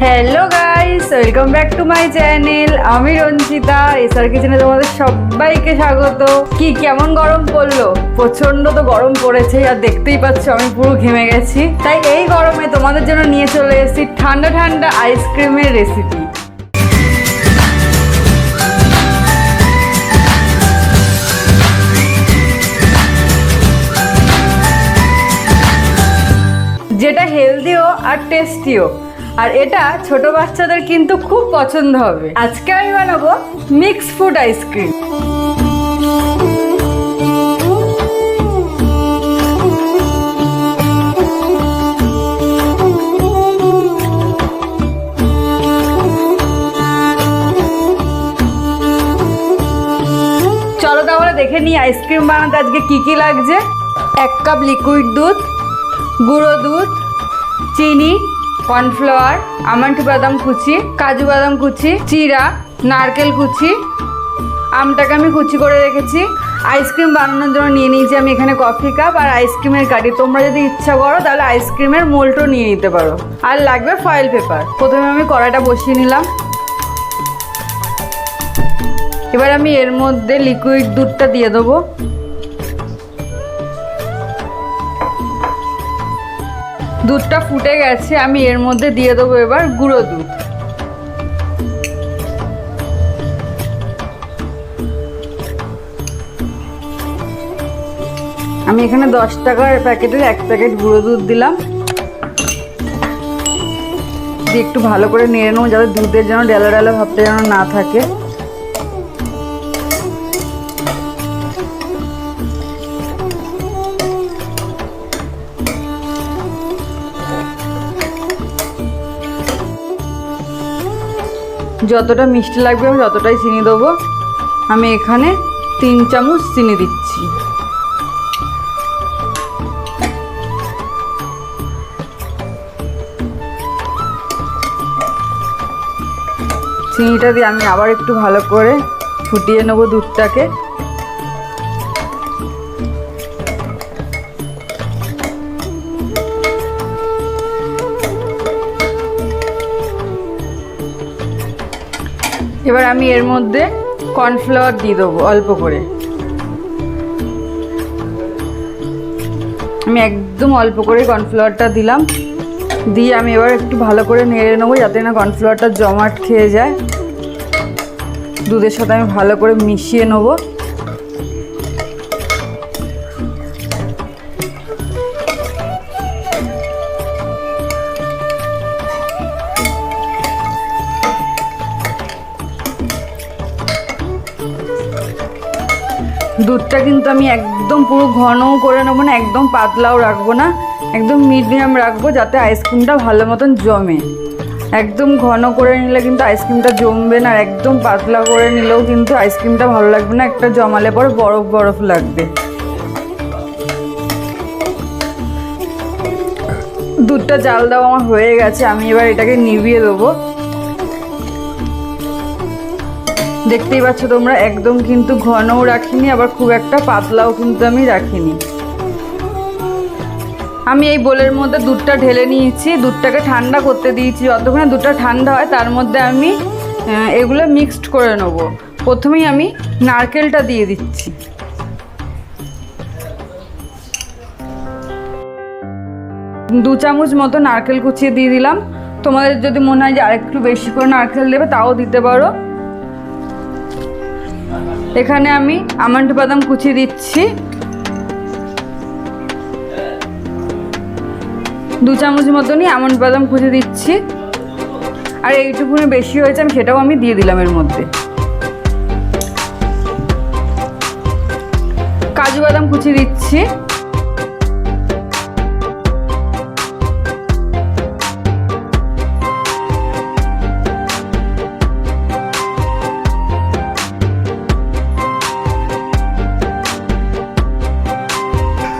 Hello guys, welcome back to my channel. আমি Ranjita, SR কিচেনে তোমাদের সবাইকে স্বাগত। কি কেমন গরম পড়লো? প্রচন্ড তো গরম পড়েছে, আর দেখতেই পাচ্ছ আমি পুরো ঘেমে গেছি। তাই এই গরমে তোমাদের জন্য নিয়ে চলে এসেছি ঠান্ডা ঠান্ডা আইসক্রিমের রেসিপি। যেটা হেলদিও আর টেস্টিও, আর এটা ছোট বাচ্চাদের কিন্তু খুব পছন্দ হবে। আজকে আমি বানাবো মিক্স ফ্রুট আইসক্রিম। চলো তাহলে দেখে নিই আইসক্রিম বানাতে আজকে কি কি লাগছে। 1 কাপ লিকুইড দুধ, গুঁড়ো দুধ, চিনি, কর্নফ্লাওয়ার, আমন্ড বাদাম কুচি, কাজু বাদাম কুচি, চিরা, নারকেল কুচি, আমটাকে আমি কুচি করে রেখেছি। আইসক্রিম বানানোর জন্য নিয়ে নিয়েছি আমি এখানে কফি কাপ আর আইসক্রিমের কাঠি। তোমরা যদি ইচ্ছা করো তাহলে আইসক্রিমের মোল্ডও নিয়ে নিতে পারো। আর লাগবে ফয়েল পেপার। প্রথমে আমি কড়াইটা বসিয়ে নিলাম। এবার আমি এর মধ্যে লিকুইড দুধটা দিয়ে দেবো। দুধটা ফুটে গেছে, আমি এর মধ্যে দিয়ে দেবো এবার গুঁড়ো দুধ। আমি এখানে 10 টাকার প্যাকেটের 1 প্যাকেট গুঁড়ো দুধ দিলাম। দিয়ে একটু ভালো করে নেড়ে নেবো, যাতে দুধের যেন ডেলা ডেলা ভাবটা যেন না থাকে। যতটা মিষ্টি লাগবে আমি ততটাই চিনি দেবো। আমি এখানে 3 চামচ চিনি দিচ্ছি। চিনিটা দিয়ে আমি আবার একটু ভালো করে ফুটিয়ে নেবো দুধটাকে। এবার আমি এর মধ্যে কর্নফ্লাওয়ার দিয়ে দেবো অল্প করে। আমি একদম অল্প করে কর্নফ্লাওয়ারটা দিলাম। দিয়ে আমি এবার একটু ভালো করে নেড়ে নেবো, যাতে না কর্নফ্লাওয়ারটা জমাট খেয়ে যায়। দুধের সাথে আমি ভালো করে মিশিয়ে নেবো। দুধটা কিন্তু আমি একদম পুরো ঘনও করে নেবো না, একদম পাতলাও রাখবো না, একদম মিডিয়াম রাখবো, যাতে আইসক্রিমটা ভালো মতন জমে। একদম ঘন করে নিলে কিন্তু আইসক্রিমটা জমবে না, আর একদম পাতলা করে নিলেও কিন্তু আইসক্রিমটা ভালো লাগবে না, একটা জমালে পরে বরফ বরফ লাগবে। দুধটা জাল দেওয়া আমার হয়ে গেছে, আমি এবার এটাকে নিভিয়ে দেবো। দেখতেই পাচ্ছ তোমরা, একদম কিন্তু ঘনও রাখিনি, আবার খুব একটা পাতলাও কিন্তু আমি রাখিনি। আমি এই বোলের মধ্যে দুধটা ঢেলে নিয়েছি, দুধটাকে ঠান্ডা করতে দিয়েছি। যতক্ষণে দুধটা ঠান্ডা হয় তার মধ্যে আমি এগুলো মিক্সড করে নেব। প্রথমেই আমি নারকেলটা দিয়ে দিচ্ছি। দু চামচ মতো নারকেল কুচিয়ে দিয়ে দিলাম। তোমাদের যদি মনে হয় যে আরেকটু বেশি করে নারকেল দেবে তাও দিতে পারো। এখানে আমি আমন্ড বাদাম কুচি দিচ্ছি। 2 চামচ মতনই আমন্ড বাদাম কুচি দিচ্ছি। আর এইটুকুনি বেশি হয়েছে, আমি সেটাও আমি দিয়ে দিলাম এর মধ্যে। কাজু বাদাম কুচি দিচ্ছি।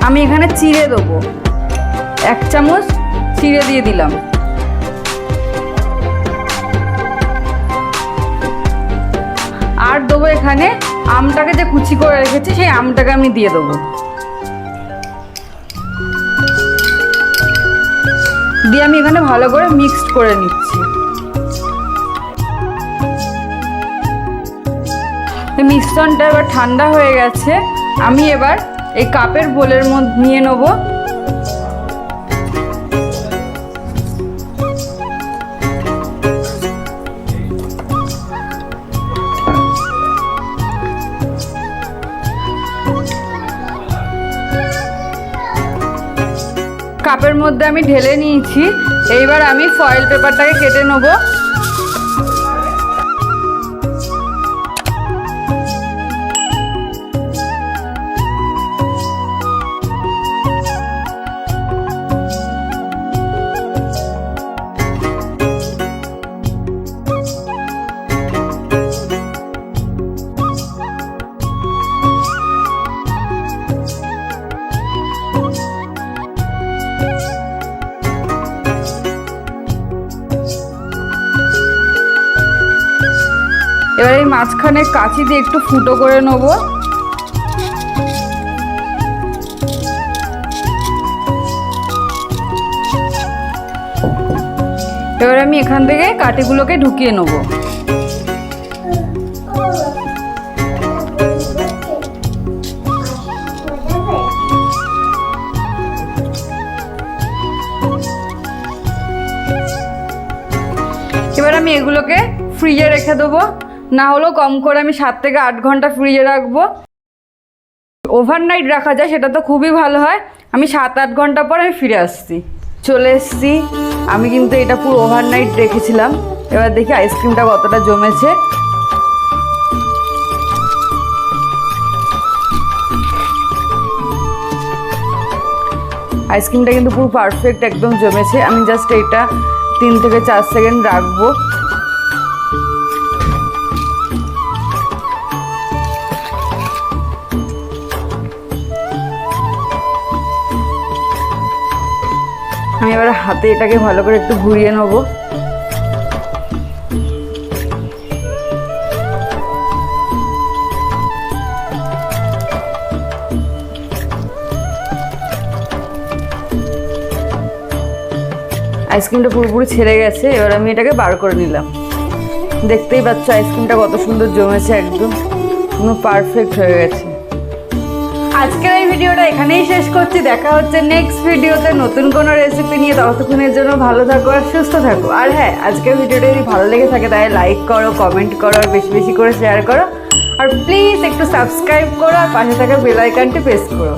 আমি এখানে চিড়ে দেবো, 1 চামচ চিড়ে দিয়ে দিলাম। আর দেবো এখানে আমটাকে যে কুচি করে রেখেছি, সেই আমটাকে আমি দিয়ে দেবো। দিয়ে আমি এখানে ভালো করে মিক্সড করে নিচ্ছি। এই মিশ্রণটা এবার ঠান্ডা হয়ে গেছে। আমি এবার এই কাপের বোলের মধ্যে নিয়ে নেব। কাপের মধ্যে আমি ঢেলে নিয়েছি। এইবার আমি ফয়েল পেপারটাকে কেটে নেব। এবার এই মাঝখানে কাঁচি দিয়ে একটু ফুটো করে নেব। এবার আমি এখান থেকে কাঠিগুলোকে ঢুকিয়ে নেব। এবার আমি এগুলোকে ফ্রিজে রেখে দেবো, না হলেও কম করে আমি 7 থেকে 8 ঘন্টা ফ্রিজে রাখবো। ওভারনাইট রাখা যায় সেটা তো খুবই ভালো হয়। আমি 7-8 ঘন্টা পর আমি ফিরে আসছি। চলে এসছি। আমি কিন্তু এটা পুরো ওভারনাইট রেখেছিলাম। এবার দেখি আইসক্রিমটা কতটা জমেছে। আইসক্রিমটা কিন্তু পুরো পারফেক্ট একদম জমেছে। আমি জাস্ট এটা 3 থেকে 4 সেকেন্ড রাখবো। আমি এবার হাতে এটাকে ভালো করে একটু ঘুরিয়ে নেব। আইসক্রিমটা পুরোপুরি ছেড়ে গেছে। এবার আমি এটাকে বার করে নিলাম। দেখতেই পাচ্ছ আইসক্রিমটা কত সুন্দর জমেছে, একদম পুরো পারফেক্ট হয়ে গেছে। আজকের এই ভিডিওটা এখানেই শেষ করছি। দেখা হচ্ছে নেক্সট ভিডিওতে নতুন কোনো রেসিপি নিয়ে। ততক্ষণের জন্য ভালো থাকো আর সুস্থ থাকো। আর হ্যাঁ, আজকের ভিডিওটা যদি ভালো লেগে থাকে তাহলে লাইক করো, কমেন্ট করো আর বেশি বেশি করে শেয়ার করো। আর প্লিজ একটু সাবস্ক্রাইব করো আর পাশে থাকা বেল আইকনটি প্রেস করো।